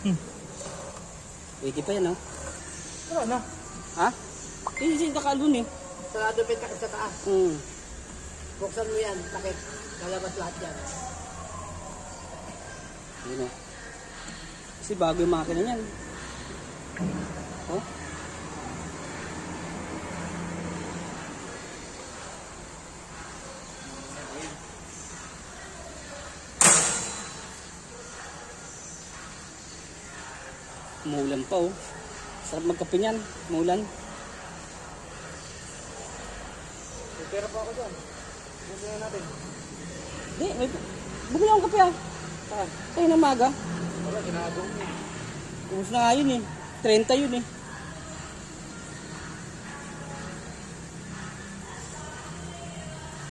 Pwede pa yan, oh. Wala na. Ha? Kasi kakalun eh. Sarado pa yung takip sa taas. Buksan mo yan, takip. Lalabas lahat yan. Yun, oh. Kasi bago yung makina niyan. Oh. Umuulan pa, oh. Sarap magkape niyan. Umuulan. May pera pa ako dyan. Buksan natin. Hindi, may... Bumili akong kape, ah. Tayo na maga. Wala, ginagawa mo. Ubus na nga yun, eh. 30 yun, eh.